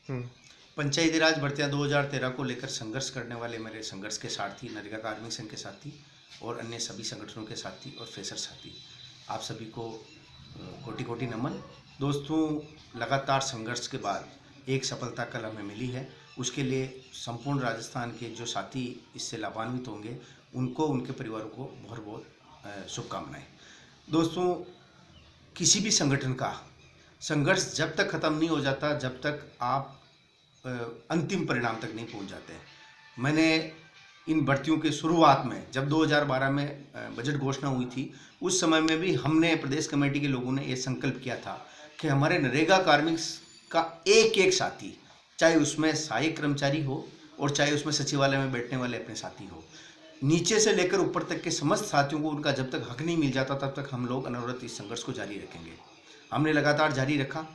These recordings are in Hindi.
पंचायती राज भर्तियां 2013 को लेकर संघर्ष करने वाले मेरे संघर्ष के साथी, नरेगा कार्मिक संघ के साथी और अन्य सभी संगठनों के साथी और फ्रेशर साथी, आप सभी को कोटि कोटि नमन। दोस्तों, लगातार संघर्ष के बाद एक सफलता कल हमें मिली है। उसके लिए संपूर्ण राजस्थान के जो साथी इससे लाभान्वित होंगे उनको, उनके परिवारों को बहुत बहुत शुभकामनाएं। दोस्तों, किसी भी संगठन का संघर्ष जब तक ख़त्म नहीं हो जाता, जब तक आप अंतिम परिणाम तक नहीं पहुंच जाते। मैंने इन भर्तियों के शुरुआत में, जब 2012 में बजट घोषणा हुई थी, उस समय में भी हमने प्रदेश कमेटी के लोगों ने ये संकल्प किया था कि हमारे नरेगा कार्मिक का एक एक साथी, चाहे उसमें सहायक कर्मचारी हो और चाहे उसमें सचिवालय में बैठने वाले अपने साथी हो, नीचे से लेकर ऊपर तक के समस्त साथियों को उनका जब तक हक नहीं मिल जाता तब तक हम लोग अनवरत इस संघर्ष को जारी रखेंगे। हमने लगातार जारी रखा।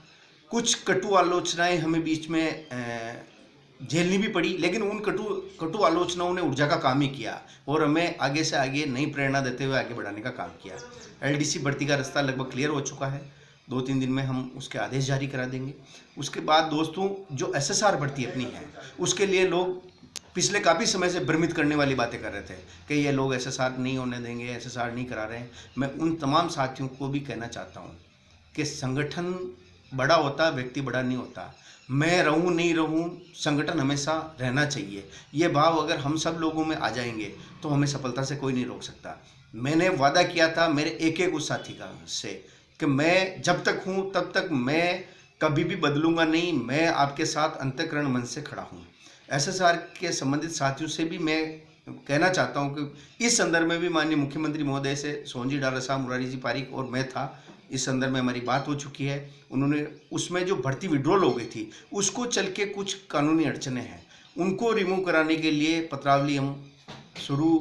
कुछ कटु आलोचनाएं हमें बीच में झेलनी भी पड़ी, लेकिन उन कटु आलोचनाओं ने ऊर्जा का काम ही किया और हमें आगे से आगे नई प्रेरणा देते हुए आगे बढ़ाने का काम किया। एलडीसी भर्ती का रास्ता लगभग क्लियर हो चुका है। 2-3 दिन में हम उसके आदेश जारी करा देंगे। उसके बाद दोस्तों, जो एसएसआर भर्ती अपनी है, उसके लिए लोग पिछले काफ़ी समय से भ्रमित करने वाली बातें कर रहे थे कि ये लोग एसएसआर नहीं होने देंगे, एसएसआर नहीं करा रहे हैं। मैं उन तमाम साथियों को भी कहना चाहता हूँ कि संगठन बड़ा होता है, व्यक्ति बड़ा नहीं होता। मैं रहूं नहीं रहूं, संगठन हमेशा रहना चाहिए। ये भाव अगर हम सब लोगों में आ जाएंगे तो हमें सफलता से कोई नहीं रोक सकता। मैंने वादा किया था मेरे एक एक उस साथी का से कि मैं जब तक हूं तब तक मैं कभी भी बदलूंगा नहीं। मैं आपके साथ अंतःकरण मन से खड़ा हूं। एसएसआर के संबंधित साथियों से भी मैं कहना चाहता हूं कि इस संदर्भ में भी माननीय मुख्यमंत्री महोदय से सोहन डारा साहब, मुरारी जी पारिक और मैं था, इस संदर्भ में हमारी बात हो चुकी है। उन्होंने उसमें जो भर्ती विड्रॉल हो गई थी उसको चल के कुछ कानूनी अड़चने हैं, उनको रिमूव कराने के लिए पत्रावली हम शुरू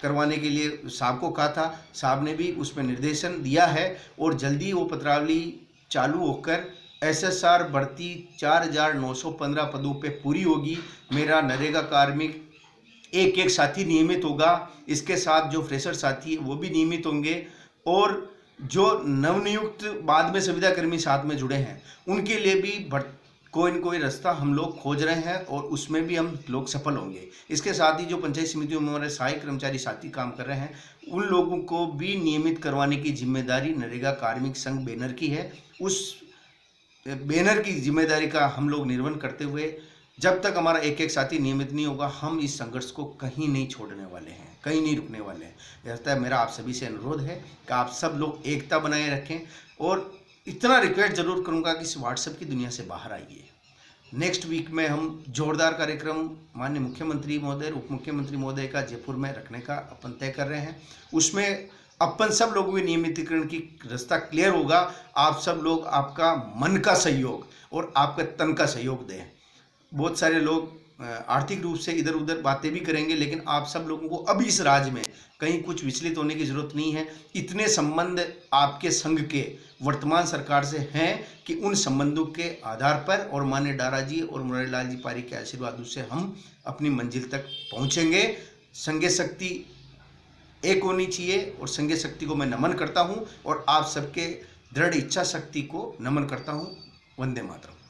करवाने के लिए साहब को कहा था। साहब ने भी उसमें निर्देशन दिया है और जल्दी वो पत्रावली चालू होकर एसएसआर भर्ती 4915 पदों पे पूरी होगी। मेरा नरेगा कार्मिक एक एक साथी नियमित होगा। इसके साथ जो फ्रेशर साथी है वो भी नियमित होंगे और जो नवनियुक्त बाद में संविदाकर्मी साथ में जुड़े हैं उनके लिए भी कोई न कोई रास्ता हम लोग खोज रहे हैं और उसमें भी हम लोग सफल होंगे। इसके साथ ही जो पंचायत समितियों में हमारे सहायक कर्मचारी साथी काम कर रहे हैं उन लोगों को भी नियमित करवाने की जिम्मेदारी नरेगा कार्मिक संघ बैनर की है। उस बैनर की जिम्मेदारी का हम लोग निर्वहन करते हुए जब तक हमारा एक एक साथी नियमित नहीं होगा, हम इस संघर्ष को कहीं नहीं छोड़ने वाले हैं, कहीं नहीं रुकने वाले हैं। ऐसा मेरा आप सभी से अनुरोध है कि आप सब लोग एकता बनाए रखें और इतना रिक्वेस्ट जरूर करूंगा कि इस व्हाट्सएप की दुनिया से बाहर आइए। नेक्स्ट वीक में हम जोरदार कार्यक्रम माननीय मुख्यमंत्री महोदय, उप मुख्यमंत्री महोदय का जयपुर में रखने का अपन तय कर रहे हैं। उसमें अपन सब लोगों के नियमितीकरण की रास्ता क्लियर होगा। आप सब लोग आपका मन का सहयोग और आपका तन का सहयोग दें। बहुत सारे लोग आर्थिक रूप से इधर उधर बातें भी करेंगे, लेकिन आप सब लोगों को अब इस राज्य में कहीं कुछ विचलित होने की जरूरत नहीं है। इतने संबंध आपके संघ के वर्तमान सरकार से हैं कि उन संबंधों के आधार पर और माननीय डारा जी और मुरारी लाल जी पारिक के आशीर्वाद से हम अपनी मंजिल तक पहुंचेंगे। संघ शक्ति एक होनी चाहिए और संघ शक्ति को मैं नमन करता हूं और आप सबके दृढ़ इच्छा शक्ति को नमन करता हूं। वंदे मातरम।